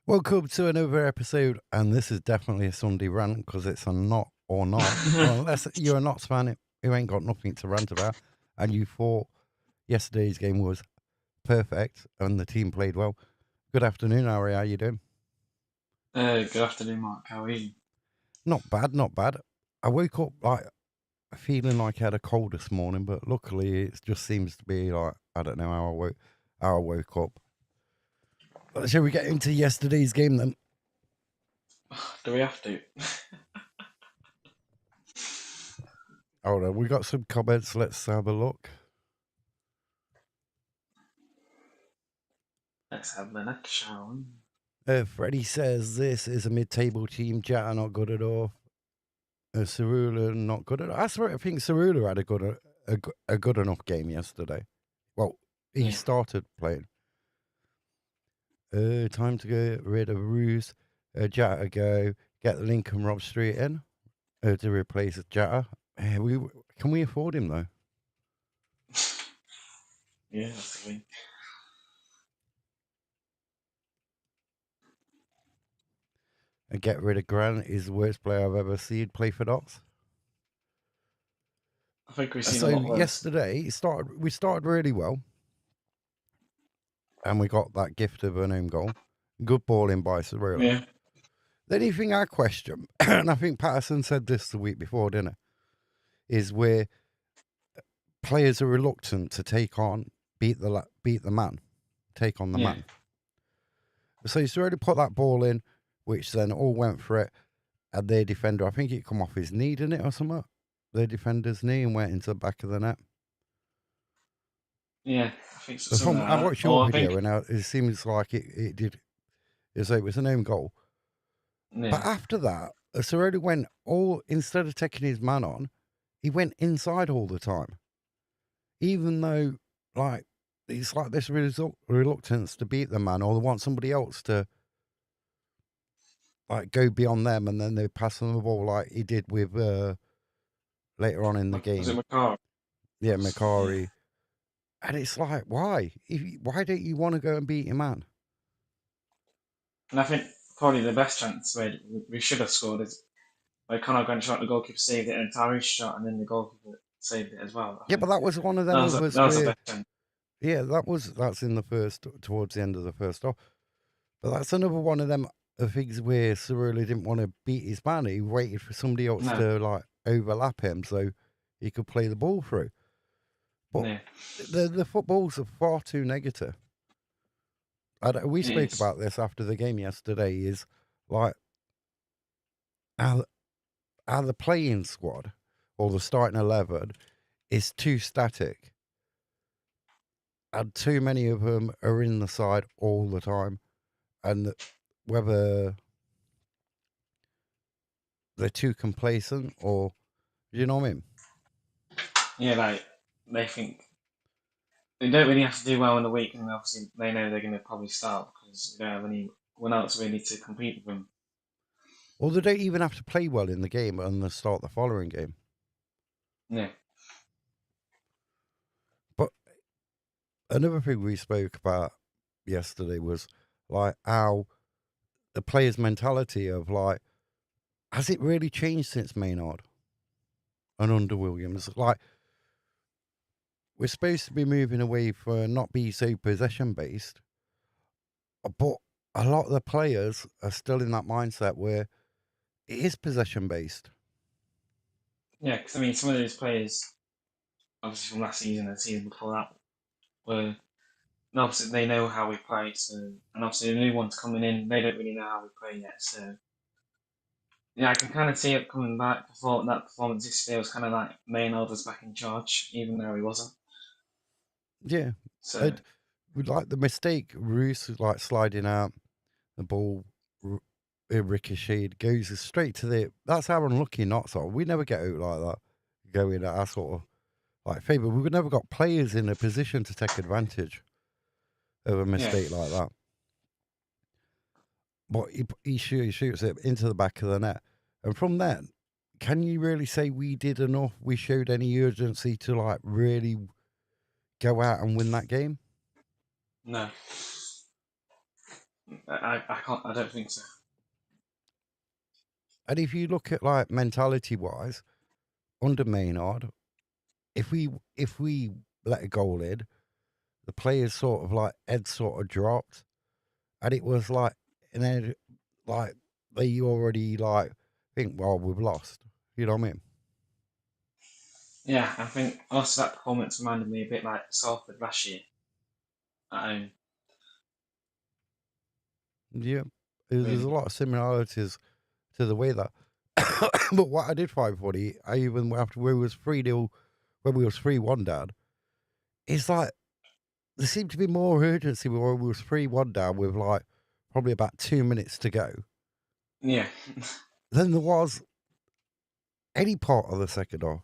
Welcome to another episode, and this is definitely a Sunday rant because it's a not or not. Well, unless you're a Notts fan who ain't got nothing to rant about, and you thought yesterday's game was perfect and the team played well. Good afternoon, Harry. How you doing? Good afternoon, Mark. How are you? Not bad, not bad. I woke up like feeling like I had a cold this morning, but luckily it just seems to be like I don't know how I woke up. Shall we get into yesterday's game then? Do we have to? Hold on, we got some comments. Let's have a look. Let's have the next shall we? Freddie says this is a mid-table team. Jata not good at all. Cerula not good at all. I think Cerula had a good enough game yesterday. Well, he Yeah. started playing. Time to get rid of Roos. Jata go. Get Lincoln Rob Street in to replace Jata. Can we afford him though? Yeah, that's the thing. And get rid of Grant. Is the worst player I've ever seen play for Dots. I think we've seen a So lot worse. yesterday we started really well, and we got that gift of an own goal. Good ball in by Cerula. Yeah. The only thing I question, and I think Patterson said this the week before, didn't he, is where players are reluctant to beat the man, take on the Yeah. man. So he's already put that ball in, which then all went for it, and their defender, I think it come off his knee, didn't it, or something? Their defender's knee and went into the back of the net. Yeah, I think so. I watched your I video, think, and it seems like it did. It was an own goal. yeah. But after that, Sorodi went instead of taking his man on, he went inside all the time. Even though, like, it's like this reluctance to beat the man, or they want somebody else to, like, go beyond them, and then they pass on the ball like he did with later on in the Was it game. McCarr? Yeah, Yeah. Macari. And it's like, why? Why don't you want to go and beat your man? And I think probably the best chance where we should have scored is where Conor Grant shot, the goalkeeper saved it, and Tyrese shot, and then the goalkeeper saved it as well. I Yeah, think but that was one of them that of us was the where, best chance. yeah, that's in the towards the end of the first half. But that's another one of them things where Cerulli didn't want to beat his man. He waited for somebody else No. to like overlap him so he could play the ball through. But Yeah. the footballs are far too negative. We spoke about this after the game yesterday. Is like how the playing squad or the starting 11 is too static, and too many of them are in the side all the time, and whether they're too complacent or you know what I mean. Yeah, like they think they don't really have to do well in the week, and obviously they know they're going to probably start because they don't have anyone else really to compete with them. Or they don't even have to play well in the game and they start the following game. Yeah. But another thing we spoke about yesterday was like how the players' mentality of like, has it really changed since Maynard and under Williams? Like, we're supposed to be moving away from not be so possession based, but a lot of the players are still in that mindset where it is possession based. Yeah, because I mean, some of those players, obviously from last season and the season before that, were and obviously they know how we play. So, and obviously the new ones coming in, they don't really know how we play yet. So, yeah, I can kind of see it coming back. I thought that performance yesterday was kind of like Maynard was back in charge, even though he wasn't. Yeah. So, Like the mistake, Roos like sliding out, the ball ricocheted, goes straight to the. That's how unlucky Knots are. We never get out like that, going at our sort of like favour. We've never got players in a position to take advantage of a yeah. mistake like that. But he shoots it into the back of the net, and from then, can you really say we did enough? We showed any urgency to like really go out and win that game? No. I can't. I don't think so. And if you look at like mentality wise, under Maynard, if we let a goal in, the players sort of like head sort of dropped, and it was like, and then like they already like think, well, we've lost. You know what I mean? Yeah, I think also that performance reminded me a bit like Salford last year at home. Yeah, there's a Really. lot of similarities to the way that. But what I did find funny, I even after we was 3-0, when we was 3-1 down, is like there seemed to be more urgency when we was 3-1 down with like probably about 2 minutes to go Yeah. than there was any part of the second half.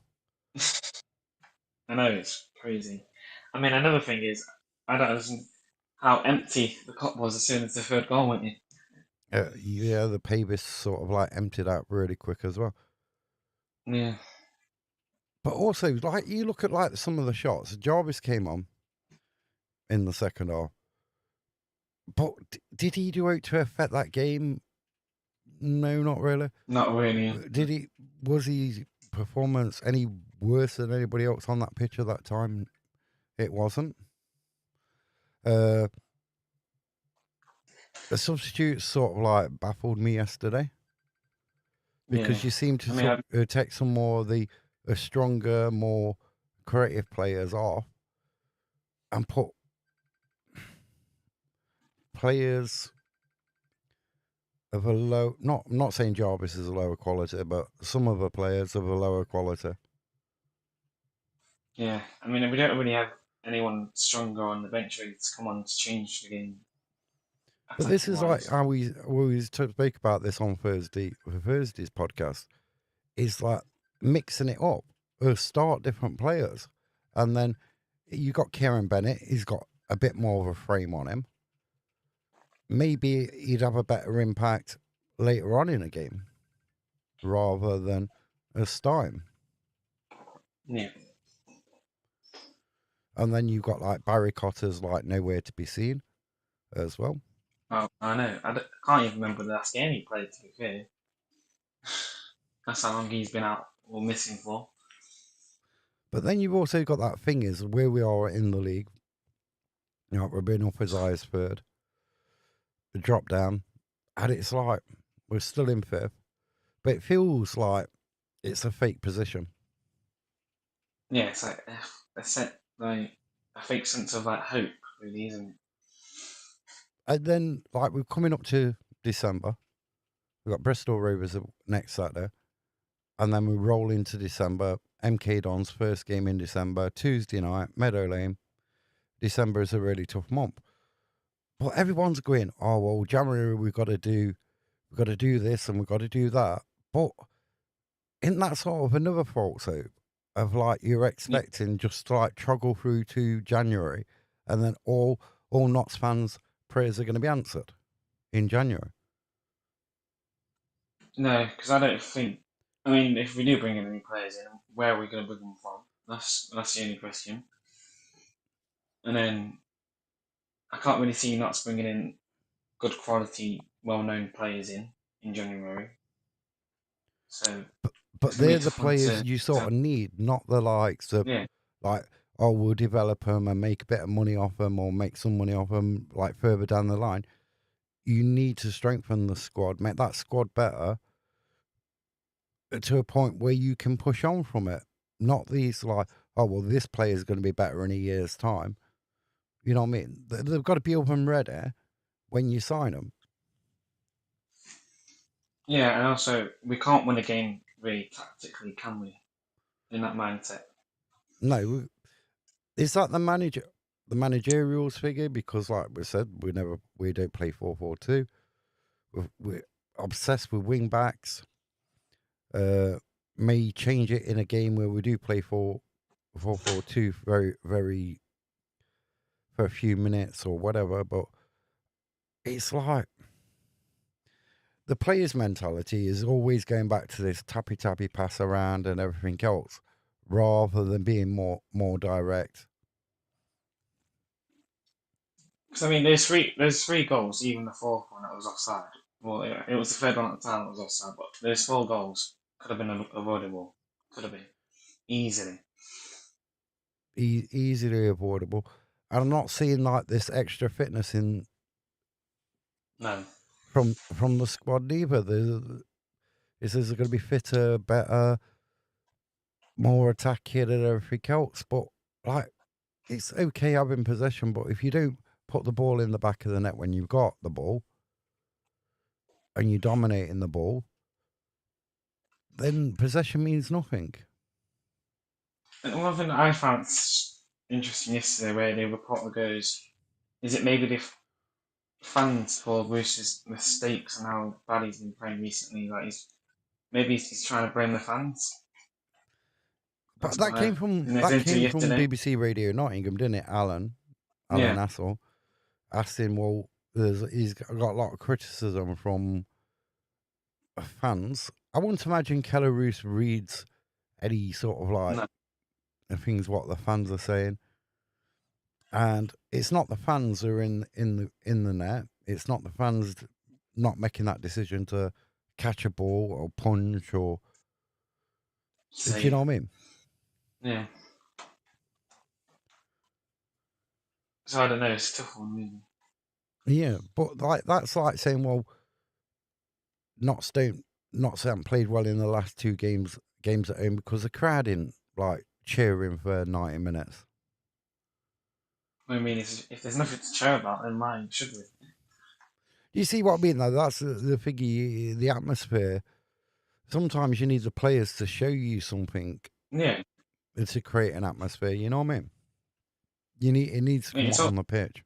I know it's crazy. I mean, another thing is I don't understand how empty the cup was as soon as the third goal went in. Yeah, the Pavis sort of like emptied out really quick as well. Yeah. But also, like you look at like some of the shots, Jarvis came on in the second half, but did he do out to affect that game? No, not really. Not really. Did he? Was his performance any worse than anybody else on that pitch at that time? It wasn't. Uh, the substitutes sort of like baffled me yesterday Yeah. because you seem I to mean, take some more of the stronger, more creative players off and put players of a low. Not I'm not saying Jarvis is a lower quality, but some of the players of a lower quality. yeah. I mean, we don't really have anyone stronger on the bench ready to come on to change the game But this attacking is like wise. how we spoke about this on Thursday's podcast. Is like mixing it up or start different players. And then you got Kieran Bennett, he's got a bit more of a frame on him. Maybe he'd have a better impact later on in a game rather than a time. Yeah. And then you got like Barry Cotter's like nowhere to be seen as well. Oh, I know. Can't even remember the last game he played. To be fair, that's how long he's been out or missing for. But then you've also got that thing is where we are in the league. You know, we're being up as high as third, the drop down, and it's like we're still in fifth, but it feels like it's a fake position. Yeah, it's like a set like a fake sense of like hope, really, isn't it? And then, like, we're coming up to December. We've got Bristol Rovers next Saturday. And then we roll into December. MK Don's first game in December, Tuesday night, Meadow Lane. December is a really tough month. But everyone's going, oh, well, January we've got to do this and we've got to do that. But isn't that sort of another fault, so of like you're Yeah. expecting just to like truggle through to January and then all Notts fans' prayers are going to be answered in January? No, because I don't think. I mean, if we do bring in any players in, where are we going to bring them from? That's the only question. And then I can't really see not bringing in good quality, well-known players in January. So it's But going to be they're a the tough one players you sort to of need, not the likes of yeah. like, oh, we'll develop them and make a bit of money off them or make some money off them like further down the line. You need to strengthen the squad, make that squad better to a point where you can push on from it. Not these like, oh, well, this player is going to be better in a year's time. You know what I mean? They've got to be up and ready when you sign them. Yeah, and also we can't win a game really tactically, can we? In that mindset. No, is that the managerial's figure? Because, like we said, we don't play 4-4-2. We're obsessed with wing backs. Uh, may change it in a game where we do play 4-4-2 very, very for a few minutes or whatever. But it's like the player's mentality is always going back to this tappy tappy pass around and everything else, rather than being more direct. Because I mean, there's three goals. Even the fourth one that was offside. Well, it was the third one at the time that was offside, but those four goals could have been avoidable. Could have been easily. Easily avoidable. And I'm not seeing like this extra fitness in No, from the squad either. Is going to be fitter, better, more attacking and everything else. But like, it's okay having possession, but if you don't put the ball in the back of the net when you've got the ball and you're dominating the ball, then possession means nothing. and one thing that I found interesting yesterday, where the reporter goes, is it maybe the fans for Bruce's mistakes and how bad he's been playing recently? Like maybe he's trying to blame the fans. But That's what I in his that interview came from yesterday. BBC Radio Nottingham, didn't it? Alan Yeah, Assel asked him, well, he's got a lot of criticism from fans. I wouldn't imagine Keller Roos reads any sort of like no, things what the fans are saying, and it's not the fans who are in the net. It's not the fans not making that decision to catch a ball or punch or. Do you save. know what I mean? Yeah. So I don't know. It's a tough one, really. Yeah, but like that's like saying, well, not Stone, not saying played well in the last two games at home because the crowd didn't like cheering for 90 minutes. I mean, if there's nothing to cheer about, then why should we? You see what I mean? Though that's the figure, the atmosphere. Sometimes you need the players to show you something Yeah. to create an atmosphere. You know what I mean? It needs to I mean, come it's out all on the pitch.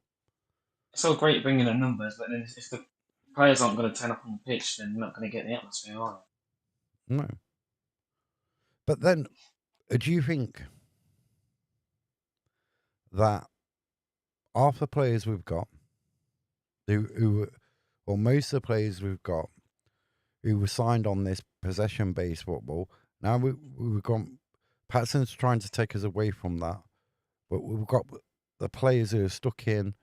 it's all great bringing the numbers, but then if the players aren't going to turn up on the pitch, then they're not going to get the atmosphere, are No, but then do you think that half the players we've got, or most of the players we've got, who were signed on this possession-based football, now we've gone. Patson's trying to take us away from that, but we've got the players who are stuck in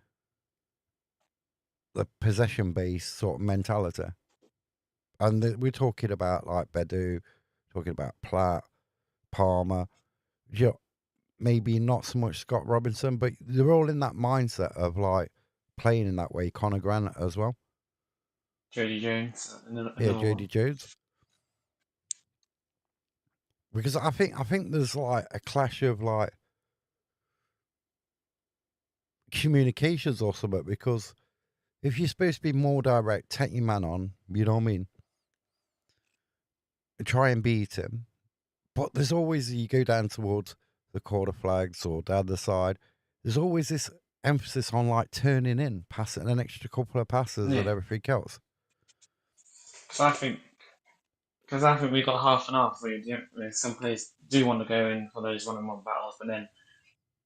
the possession-based sort of mentality. And we're talking about like Bedu, talking about Platt, Palmer, maybe not so much Scott Robinson, but they're all in that mindset of like playing in that way. Conor Grant as well. Jody Jones, Yeah, another Jody one. Jones. Because I think there's like a clash of like communications or something. Because if you're supposed to be more direct, take your man on, you know what I mean? Try and beat him. But there's always, you go down towards the quarter flags or down the side, there's always this emphasis on like turning in, passing an extra couple of passes and Yeah, everything else. because I think we got half and half. Where some players do want to go in for those one-on-one battles, but then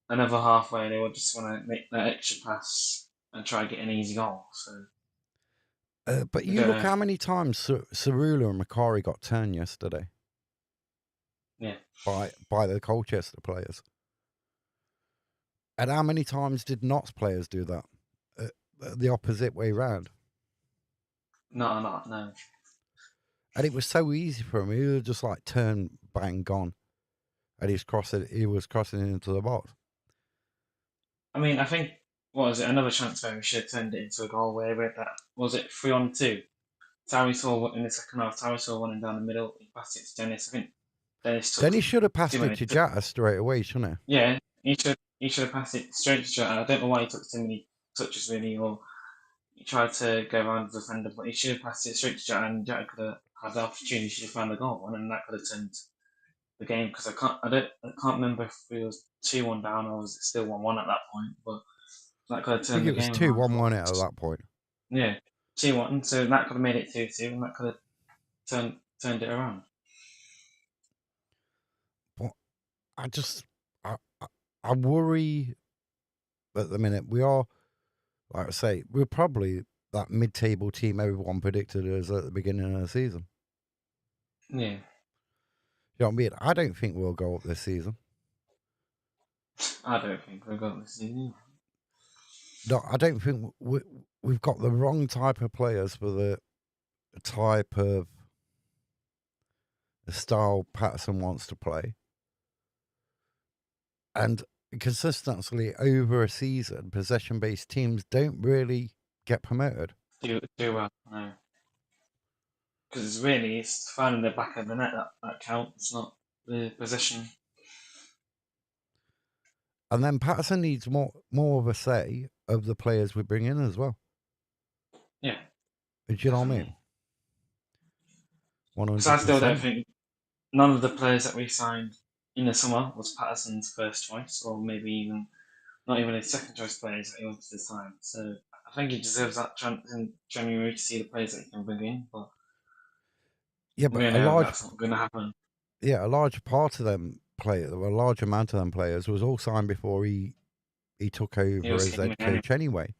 another halfway they would just want to make that extra pass and try to get an easy goal. So But I you don't look know. how many times Cerula and Macari got turned yesterday Yeah, by the Colchester players. And how many times did Notts players do that? The opposite way round. not no. And it was so easy for him. He would just like turn, bang, gone. And he was crossing into the box. I mean, I think what was it? Another chance where we should have turned it into a goal. Where we had that was it 3-on-2. Tarry saw in the second half. Tarry saw one down the middle. He passed it to Dennis. I think Dennis took Then he should have too passed it many. to Jatta straight away, shouldn't Yeah, he should have passed it straight to Jota. I don't know why he took too many touches really, or he tried to go around the defender, but he should have passed it straight to Jota, and Jota could have had the opportunity to find the goal, and then that could have turned the game. Because I can't remember if it was 2-1 down or was it still 1-1 at that point, but that could have he? I think turned the it was game 2 around as 1 well. 1 at that point. Yeah, 2-1, so that could have made it 2-2, and that could have turned it around. But I just, I worry at the minute. We are, like I say, we're probably that mid table team everyone predicted us at the beginning of the season. Yeah, You know what I mean? I don't think we'll go up this season. I don't think we've got this season. no, I don't think we've got the wrong type of players for the type of style Patterson wants to play. And consistently over a season, possession-based teams don't really get promoted. Do well, no. Because really, it's finding the back of the net that counts, not the possession. And then Patterson needs more of a say of the players we bring in as well. Yeah, Do you know what I mean? definitely. Because I still don't 100%. think none of the players that we signed in the summer was Patterson's first choice, or maybe even not even his second choice players that he wanted to sign. So I think he deserves that chance in January to see the players that he can bring in. But Yeah, we but know that's not going to happen. a large part of them players, a large amount of them players was all signed before he took He over was as hitting head me anyway. coach anyway.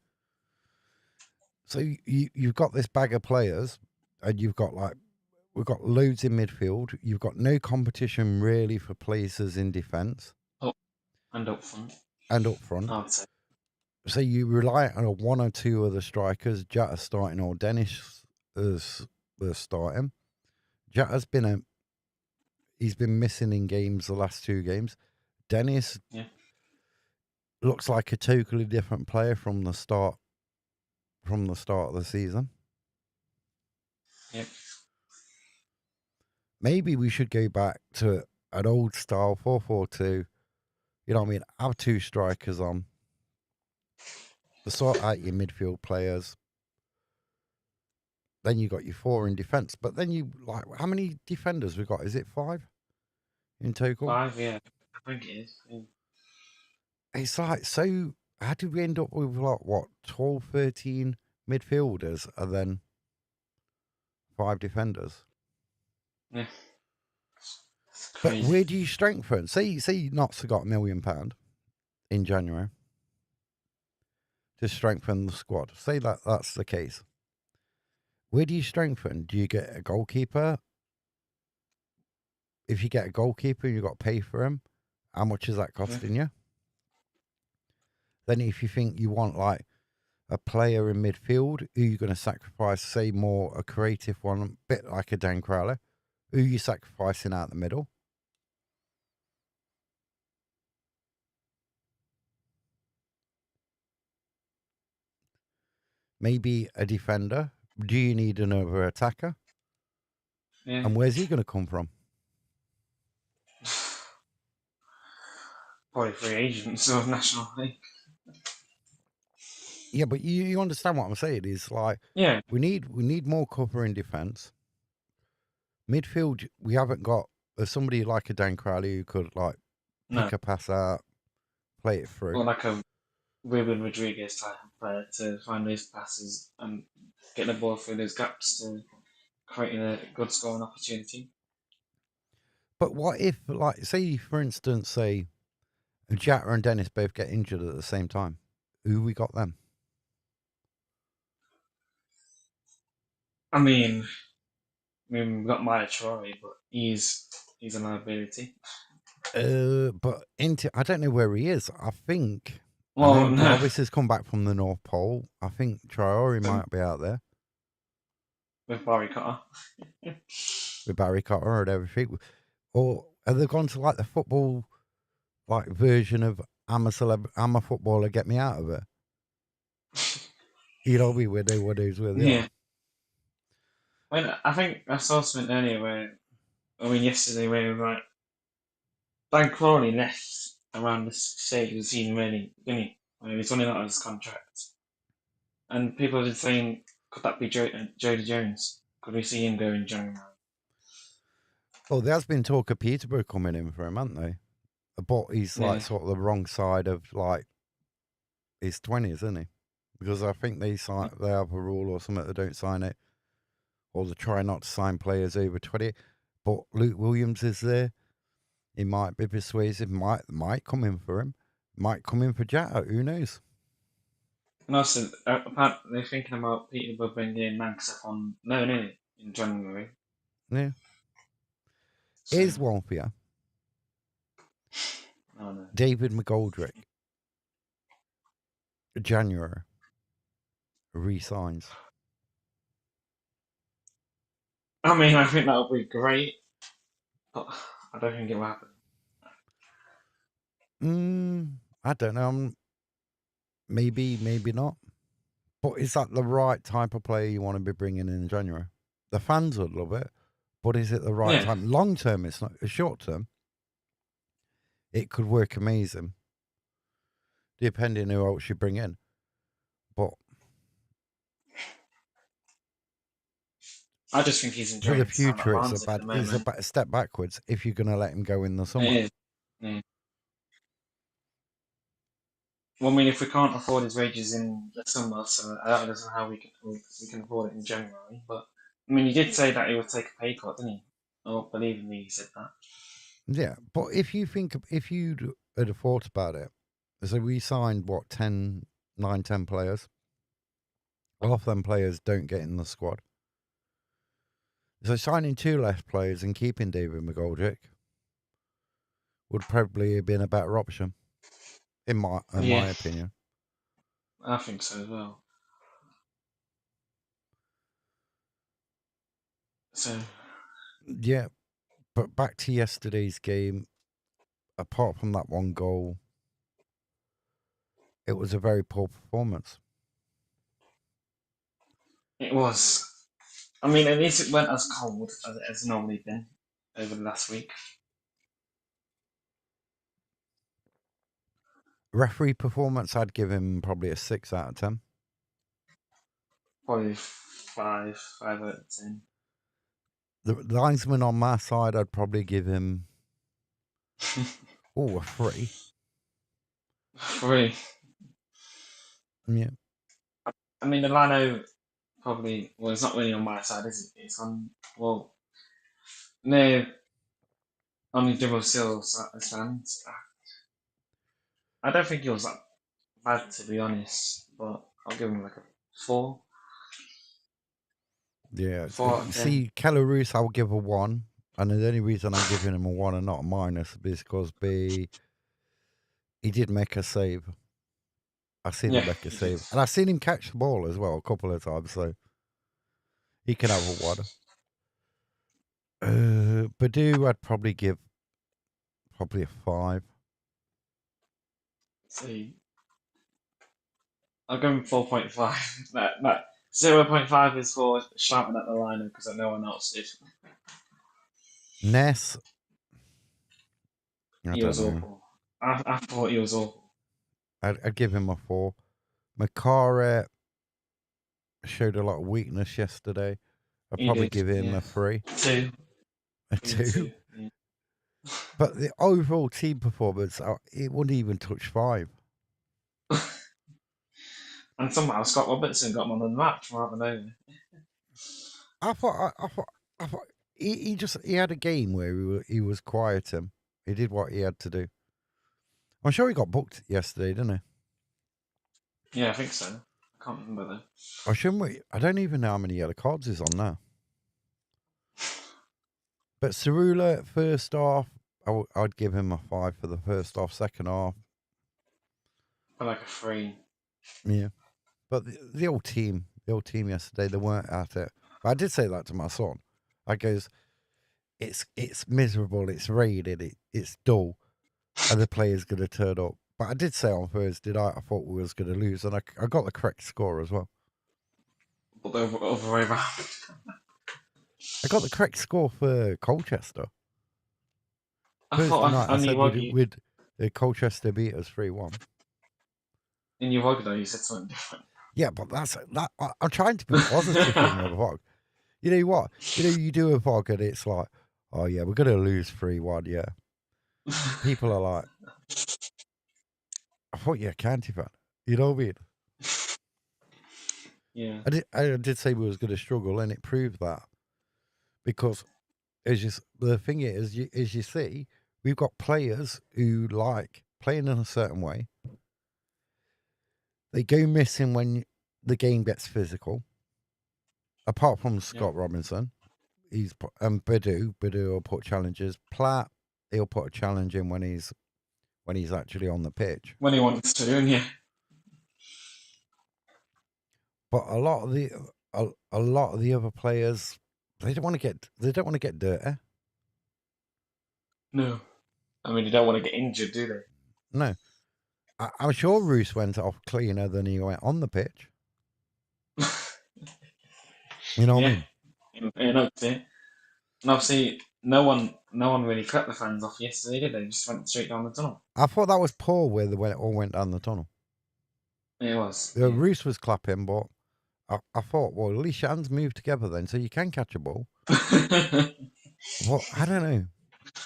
So you've got this bag of players, and we've got loads in midfield. You've got no competition really for places in defence Oh, and up front, and up front. I would say. So you rely on a one or two of the strikers, Jata starting or Dennis as starting. Jata's he's been missing in games the last two games. Dennis Yeah, looks like a totally different player from the start of the season. yeah, Maybe we should go back to an old style 4-4-2. You know what I mean? Have two strikers on. To sort out your midfield players. Then you got your four in defence. But then how many defenders we got? Is it 5 in total? 5. Yeah, I think it is. Yeah. It's like, so how did we end up with like what, 12, 13 midfielders and then 5 defenders? Yeah. It's But crazy. where do you strengthen? Say Notts have got £1 million in January to strengthen the squad. Say that's the case. Where do you strengthen? Do you get a goalkeeper? If you get a goalkeeper, you've got to pay for him. How much is that Yeah. costing you? Then if you think you want like a player in midfield, who you're going to sacrifice, say more a creative one, a bit like a Dan Crowley, who you sacrificing out the middle? Maybe a defender. Do you need another attacker? Yeah. And where's he going to come from? Probably free agents of National League. Yeah, but you understand what I'm saying? Is like Yeah. we need more cover in defence. Midfield, we haven't got somebody like a Dan Crowley who could like No. pick a pass out, play it through. Or like a Ruben Rodriguez type of player to find those passes and get the ball through those gaps to create a good scoring opportunity. But what if, like, say for instance, say Jatta and Dennis both get injured at the same time? Who we got them? We've got Maya Traore, but he's a liability. But into I don't know where he is. I Well, know no, Jarvis has come back from the North Pole. I think Traore might be out there with Barry Cotter. with Barry Cotter and everything. Or have they gone to like the football like version of I'm a footballer, get me out of it? You know me where no one knows where they are. Yeah. I think I saw something earlier yesterday where it was like Dan Crawley left around the stage of the season, really, didn't he? When he was running out of his contract. And people have been saying, could that be Jody Jones? Could we see him go in January? Well, there's been talk of Peterborough coming in for him, haven't they? But he's like Yeah. sort of the wrong side of like his 20s, isn't he? Because I think they have a rule or something, they don't sign it, or they try not to sign players over 20. But Luke Williams is there. He might be persuasive, might come in for him, might come in for Jatta, who knows? And also, apparently they're thinking about Peterborough bringing in Magseth on loan in January. Yeah. So, Here's one for you. I don't know. David McGoldrick. January re-signs. I mean, I think that would be great, but I don't think it will happen. I don't know. Maybe not. But is that the right type of player you want to be bringing in January? The fans would love it, but is it the right Yeah, time? Long term, it's not. Short term, it could work amazing, depending who else you bring in. But I just think he's for the enjoying his time at future, Barnsley at the it's moment. a step backwards if you're going to let him go in the summer. It is. Yeah. Well, I mean, if we can't afford his wages in the summer, so I don't know how we can afford it in January. But I mean, he did say that he would take a pay cut, didn't he? Oh, believe me, he said that. Yeah, but if you had thought about it, so we signed what 10 players. A lot of them players don't get in the squad. So signing 2 less players and keeping David McGoldrick would probably have been a better option, in Yeah, my opinion. I think so as well. So Yeah, but back to yesterday's game. Apart from that one goal, it was a very poor performance. it was. I mean, at least it went as cold as it has normally been over the last week. Referee performance, I'd give him probably a 6 out of 10. Probably five out of 10. The linesman on my side, I'd probably give him a 3. 3. Yeah, I mean, the Lino probably, well, it's not really on my side, is it? It's on, well, no, on the double still stands. I don't think it was that bad, to be honest, but I'll give him like a 4. yeah. 4 out of 10. See, Keller I'll give a 1, and the only reason I'm giving him a 1 and not a minus is because he did make a save. I've seen him Yeah, make a he did. save, and I've seen him catch the ball as well a couple of times, so he can have a 1. Badu, I'd probably give probably a 5. See, I'll give him 4.5. That 0.5 is for shouting at the liner because no one else did. Ness, I He don't was know. awful. I thought he was awful. I'd give him a 4. Makara showed a lot of weakness yesterday. I'd He probably did, give him yeah. a 3. 2. A Give him 2. 2. Yeah. But the overall team performance, it wouldn't even touch 5. And somehow Scott Robertson got man of the match from out of nowhere. I thought he had a game where he was quiet. He did what he had to do. I'm sure he got booked yesterday, didn't he? Yeah, I think so. I can't remember though. Or shouldn't we? I don't even know how many yellow cards he's on now. But Cerula, first half, I'd give him a 5 for the first half. Second half, I like a 3. yeah. But the old team yesterday, they weren't at it. But I did say that to my son. I goes, it's miserable, it's raining, it's dull, and the player's going to turn up. But I did say on Thursday night I thought we was going to lose, and I got the correct score as well. But the other way around. I got the correct score for Colchester. I Thursday thought night I on said your we'd Colchester beat us 3-1. in your vlog though you said something different. Yeah, but I'm trying to be positive in my vlog. You know what? You do a vlog and it's like, oh yeah, we're going to lose 3-1, yeah. People are like, I thought you're a county fan. You know what I mean? Yeah. I did say we was going to struggle, and it proved that. Because the thing is, as you see, we've got players who like playing in a certain way. They go missing when the game gets physical. Apart from Scott Robinson, Badu will put challenges. Platt, he'll put a challenge in when he's actually on the pitch. When he wants to, yeah. But a lot of the other players, they don't want to get dirty. No. I mean, you don't want to get injured, do they? No, I'm sure Roos went off cleaner than he went on the pitch. You know what I Yeah, mean? and obviously, no one really cut the fans off yesterday, did they? Just went straight down the tunnel. I thought that was poor where they all went down the tunnel. It was, The yeah. Roos was clapping, but I thought, well, at least your hands move together then, so you can catch a ball. But I don't know.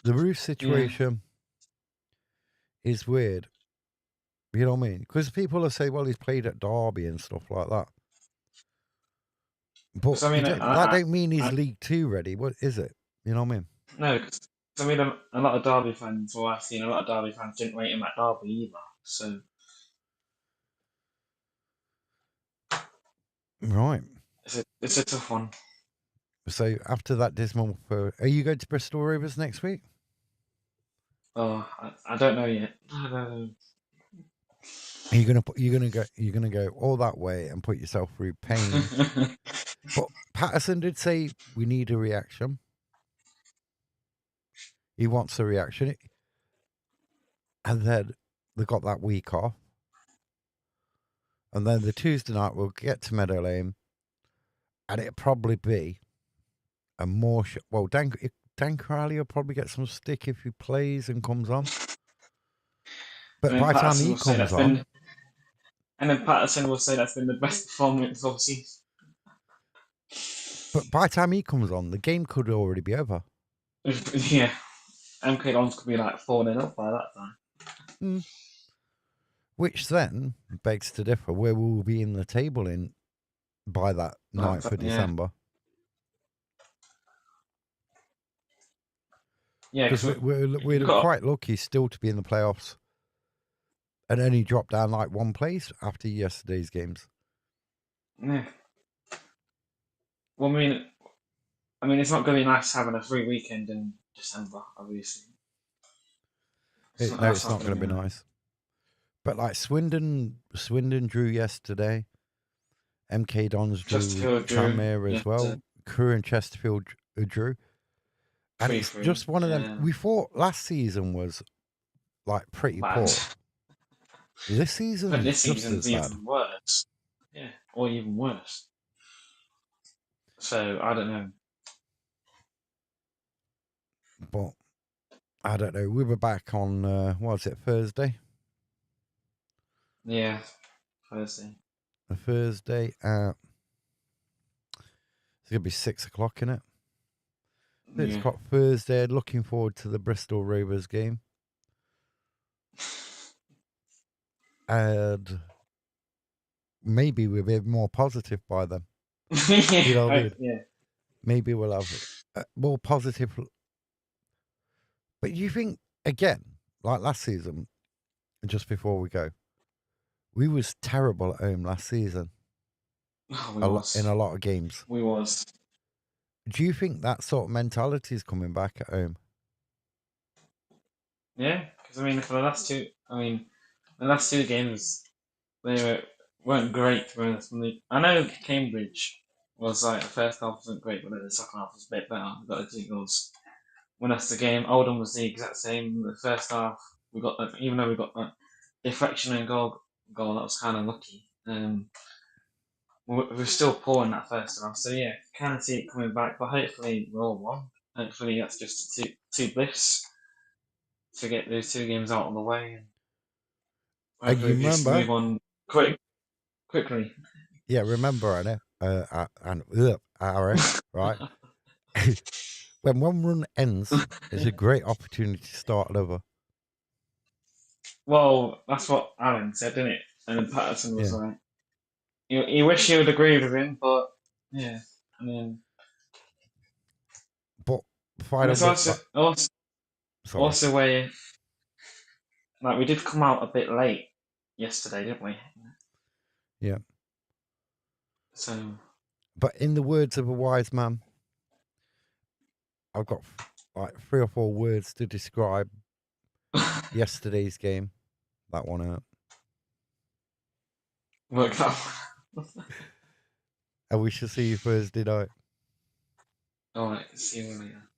The Roos Yeah. situation is weird. You know what I mean? Because people will say, well, he's played at Derby and stuff like that. But So I mean, that don't mean he's I League Two ready. What is it? You know what I mean? no, 'cause I mean, a lot of Derby fans, well, I've seen a lot of Derby fans didn't rate him at Derby either. So Right. it's a tough one. So after that dismal, are you going to Bristol Rovers next week? Oh, I don't know yet. I don't know. Are you gonna go all that way and put yourself through pain? But Patterson did say we need a reaction. He wants a reaction, and then they got that week off, and then the Tuesday night we'll get to Meadow Lane, and it'll probably be a more well. Dan Crowley will probably get some stick if he plays and comes on. But And then by the time Patterson he will say comes that's on, been, and then Patterson will say that's been the best performance of the season. the game could already be over. Yeah, MK Dons could be like 4-0 up by that time. Mm. Which then begs to differ where we will be in the table by that 9th of Yeah, December. yeah, Because because we're quite lucky still to be in the playoffs and only drop down like one place after yesterday's games. yeah. Well, I mean, it's not going to be nice having a free weekend in December, obviously. No, That's it's not not going going to to be be nice. nice. But like Swindon drew yesterday. MK Dons drew with Chesterfield drew. Tranmere Yeah, as well. Crewe and Chesterfield drew. And it's 3-3. just one of them. We thought last season was like pretty Bad. poor. This But season's this just as season's bad. even worse. Yeah, or even worse. So I don't know. But I don't know. We were back on, what was it, Thursday? Yeah, Thursday. A Thursday at, it's going to be 6 o'clock, innit? 6 Yeah. o'clock Thursday. Looking forward to the Bristol Rovers game. And maybe we'll be more positive by then. You know what I mean? Yeah. Maybe we'll have more positive. But you think, again, like last season, just before we go, we was terrible at home last season Oh, in a lot of games. We was. Do you think that sort of mentality is coming back at home? Yeah, because I mean, for the last two games, weren't great, to be honest. I know Cambridge was like, the first half wasn't great, but then the second half was a bit better. We got the 2 goals. When that's the game, Oldham was the exact same. The first half, we got that, even though we got that deflection and goal that was kind of lucky. We were still poor in that first half, so yeah, kind of see it coming back. But hopefully we're all won. Hopefully that's just two blips to get those 2 games out of the way, and And hopefully you we just remember, move on quickly. yeah, remember, Anna, Aaron, right? When one run ends, it's a great opportunity to start another. Well, that's what Alan said, didn't it? And then Patterson was Yeah. like, you wish you would agree with him, but yeah, I mean, But and it's final bit, sorry. also where like we did come out a bit late yesterday, didn't we? Yeah. So, But in the words of a wise man, I've got like 3 or 4 words to describe yesterday's game. That one out. work that one. and we shall see you Thursday night. All right, see you later.